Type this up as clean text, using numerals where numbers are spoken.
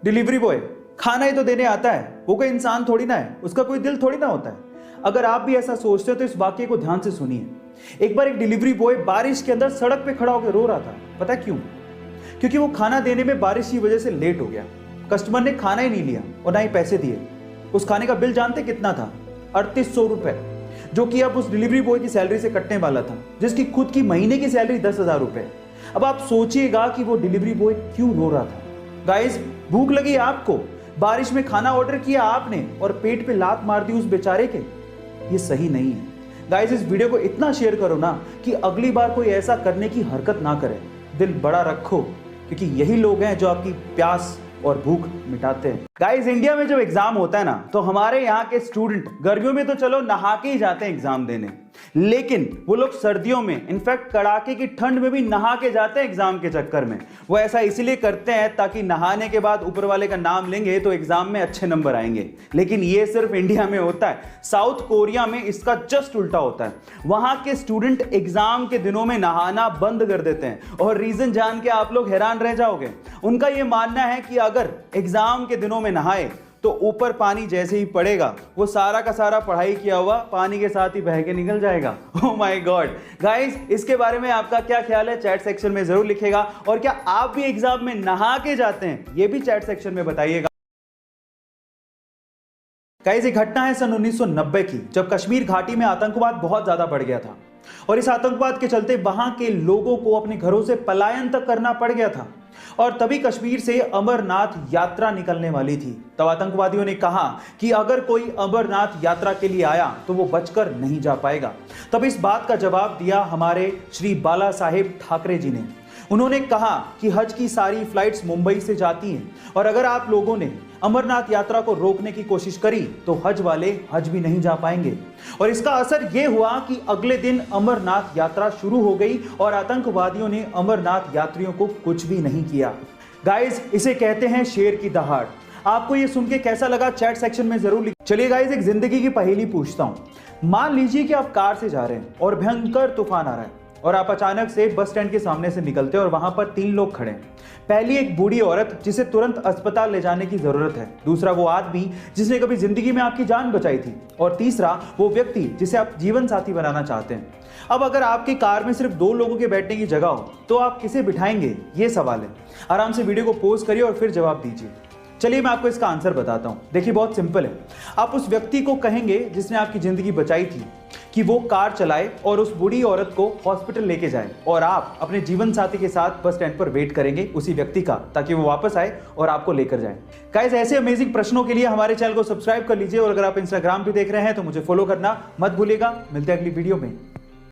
Delivery boy खाना ही तो देने आता है, वो कोई इंसान थोड़ी ना है, उसका कोई दिल थोड़ी ना होता है। अगर आप भी ऐसा सोचते हो तो इस वाक्य को ध्यान से सुनिए। एक बार एक डिलीवरी बॉय बारिश के अंदर सड़क पे खड़ा होकर रो रहा था। पता क्यों? क्योंकि वो खाना देने में बारिश की वजह से लेट हो गया। कस्टमर ने खाना ही नहीं लिया और ना ही पैसे दिए। उस खाने का बिल जानते कितना था? 3800 रुपए, जो कि अब उस डिलीवरी बॉय की सैलरी से कटने वाला था, जिसकी खुद की महीने की सैलरी 10,000 रुपए। अब आप सोचिएगा कि वो डिलीवरी बॉय क्यों रो रहा था। गाइस, भूख लगी आपको, बारिश में खाना ऑर्डर किया आपने और पेट पे लात मार दी उस बेचारे के। ये सही नहीं है। गाइस, इस वीडियो को इतना शेयर करो ना कि अगली बार कोई ऐसा करने की हरकत ना करे। दिल बड़ा रखो, क्योंकि यही लोग हैं जो आपकी प्यास और भूख मिटाते हैं। गाइस, इंडिया में जब एग्जाम होता है ना, तो हमारे यहाँ के स्टूडेंट गर्मियों में तो चलो नहा के ही जाते हैं एग्जाम देने, लेकिन वो लोग सर्दियों में, इनफैक्ट कड़ाके की ठंड में भी नहा के जाते हैं एग्जाम के चक्कर में। वो ऐसा इसलिए करते हैं ताकि नहाने के बाद ऊपर वाले का नाम लेंगे तो एग्जाम में अच्छे नंबर आएंगे। लेकिन ये सिर्फ इंडिया में होता है। साउथ कोरिया में इसका जस्ट उल्टा होता है। वहां के स्टूडेंट एग्जाम के दिनों में नहाना बंद कर देते हैं, और रीजन जान के आप लोग हैरान रह जाओगे। उनका यह मानना है कि अगर एग्जाम के दिनों में नहाए तो ऊपर पानी जैसे ही पड़ेगा, वो सारा का सारा पढ़ाई किया हुआ पानी के साथ ही बह के निकल जाएगा। Oh my God. गाइस, इसके बारे में आपका क्या ख्याल है? चैट सेक्शन में जरूर लिखिएगा। और क्या आप भी एग्जाम में नहा के जाते हैं? ये भी चैट सेक्शन में बताइएगा। गाइस, एक घटना है सन 1990 की, जब कश्मीर घाटी में आतंकवाद बहुत ज्यादा बढ़ गया था, और इस आतंकवाद के चलते वहां के लोगों को अपने घरों से पलायन तक करना पड़ गया था। और तभी कश्मीर से अमरनाथ यात्रा निकलने वाली थी। तब आतंकवादियों ने कहा कि अगर कोई अमरनाथ यात्रा के लिए आया तो वो बचकर नहीं जा पाएगा। तब इस बात का जवाब दिया हमारे श्री बाला साहेब ठाकरे जी ने। उन्होंने कहा कि हज की सारी फ्लाइट्स मुंबई से जाती हैं, और अगर आप लोगों ने अमरनाथ यात्रा को रोकने की कोशिश करी तो हज वाले हज भी नहीं जा पाएंगे। और इसका असर यह हुआ कि अगले दिन अमरनाथ यात्रा शुरू हो गई और आतंकवादियों ने अमरनाथ यात्रियों को कुछ भी नहीं किया। गाइस, इसे कहते हैं शेर की दहाड़। आपको ये सुन के कैसा लगा? चैट सेक्शन में जरूर लिख। चलिए गाइस, एक जिंदगी की पहेली पूछता हूं। मान लीजिए कि आप कार से जा रहे हैं और भयंकर तूफान आ रहा है, और आप अचानक से बस स्टैंड के सामने से निकलते हैं और वहां पर 3 लोग खड़े हैं। पहली एक बूढ़ी औरत जिसे तुरंत अस्पताल ले जाने की जरूरत है, दूसरा वो आदमी जिसने कभी जिंदगी में आपकी जान बचाई थी, और तीसरा वो व्यक्ति जिसे आप जीवन साथी बनाना चाहते हैं। अब अगर आपकी कार में सिर्फ 2 लोगों के बैठने की जगह हो तो आप किसे बिठाएंगे? ये सवाल है। आराम से वीडियो को पॉज करिए और फिर जवाब दीजिए। चलिए मैं आपको इसका आंसर बताता हूं। देखिए, बहुत सिंपल है। आप उस व्यक्ति को कहेंगे जिसने आपकी जिंदगी बचाई थी कि वो कार चलाए और उस बूढ़ी औरत को हॉस्पिटल लेके जाए, और आप अपने जीवन साथी के साथ बस स्टैंड पर वेट करेंगे उसी व्यक्ति का, ताकि वो वापस आए और आपको लेकर जाए। गाइस, ऐसे अमेजिंग प्रश्नों के लिए हमारे चैनल को सब्सक्राइब कर लीजिए, और अगर आप इंस्टाग्राम पे देख रहे हैं तो मुझे फॉलो करना मत भूलिएगा। मिलते हैं अगली वीडियो में।